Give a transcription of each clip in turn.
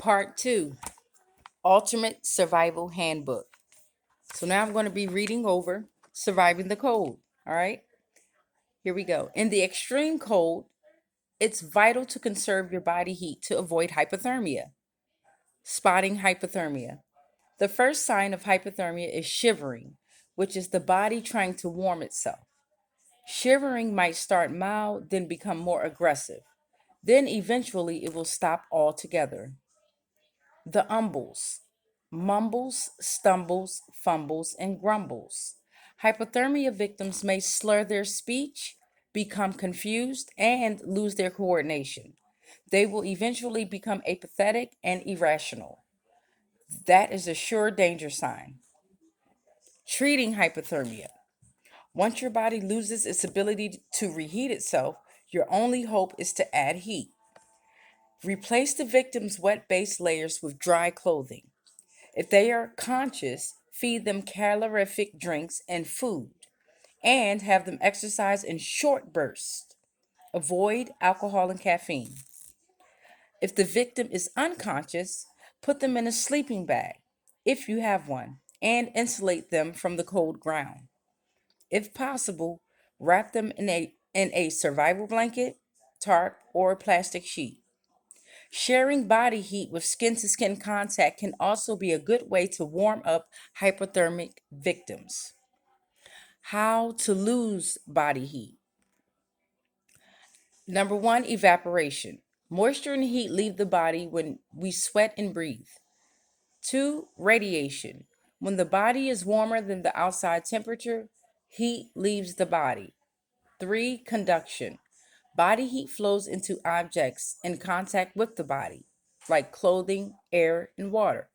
Part 2, Ultimate Survival Handbook. So now I'm going to be reading over Surviving the Cold. All right, here we go. In the extreme cold, it's vital to conserve your body heat to avoid hypothermia. Spotting hypothermia. The first sign of hypothermia is shivering, which is the body trying to warm itself. Shivering might start mild, then become more aggressive. Then eventually it will stop altogether. The umbles, mumbles, stumbles, fumbles, and grumbles. Hypothermia victims may slur their speech, become confused, and lose their coordination. They will eventually become apathetic and irrational. That is a sure danger sign. Treating hypothermia. Once your body loses its ability to reheat itself, your only hope is to add heat. Replace the victim's wet base layers with dry clothing. If they are conscious, feed them calorific drinks and food, and have them exercise in short bursts. Avoid alcohol and caffeine. If the victim is unconscious, put them in a sleeping bag, if you have one, and insulate them from the cold ground. If possible, wrap them in a survival blanket, tarp, or plastic sheet. Sharing body heat with skin to skin contact can also be a good way to warm up hypothermic victims. How to lose body heat. Number one, evaporation. Moisture and heat leave the body when we sweat and breathe. Two, radiation. When the body is warmer than the outside temperature, heat leaves the body. Three, conduction. Body heat flows into objects in contact with the body, like clothing, air, and water.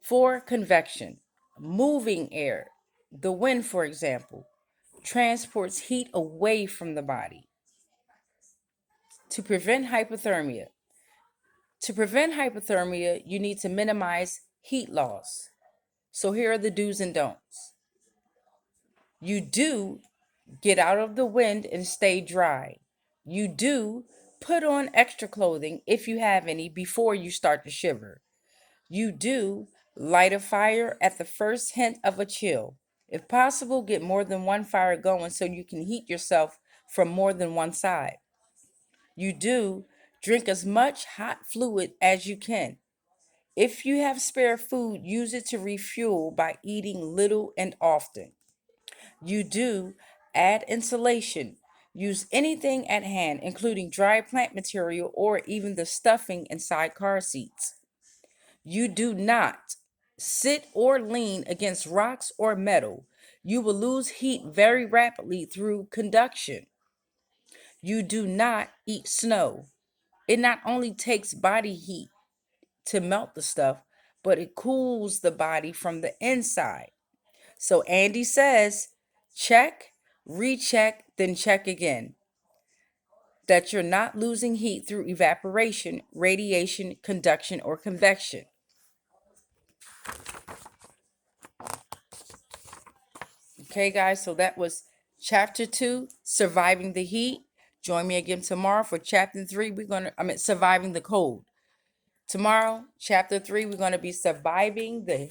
Four, convection. Moving air. The wind, for example, transports heat away from the body. To prevent hypothermia. To prevent hypothermia, you need to minimize heat loss. So here are the do's and don'ts. You do get out of the wind and stay dry. You do put on extra clothing if you have any before you start to shiver. You do light a fire at the first hint of a chill. If possible, get more than one fire going so you can heat yourself from more than one side. You do drink as much hot fluid as you can. If you have spare food, use it to refuel by eating little and often. You do add insulation. Use anything at hand, including dry plant material or even the stuffing inside car seats. You do not sit or lean against rocks or metal. You will lose heat very rapidly through conduction. You do not eat snow. It not only takes body heat to melt the stuff, but it cools the body from the inside. So Andy says, check, recheck, then check again. That you're not losing heat through evaporation, radiation, conduction, or convection. Okay, guys, so that was chapter 2, Surviving the Heat. Join me again tomorrow for chapter 3. Surviving the Cold. Tomorrow, chapter 3, we're gonna be surviving the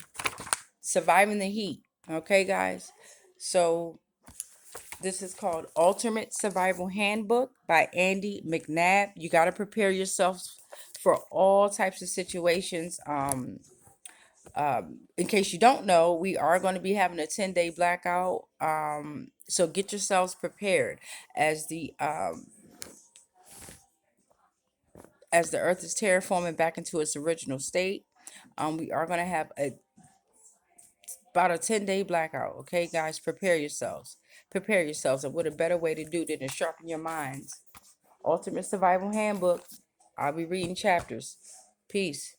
heat. Okay, guys. So this is called Ultimate Survival Handbook by Andy McNab. You got to prepare yourself for all types of situations. In case you don't know, we are going to be having a 10-day blackout. So get yourselves prepared as the earth is terraforming back into its original state. We are going to have about a 10-day blackout. Okay, guys, prepare yourselves. Prepare yourselves. And what a better way to do than to sharpen your minds. Ultimate Survival Handbook. I'll be reading chapters. Peace.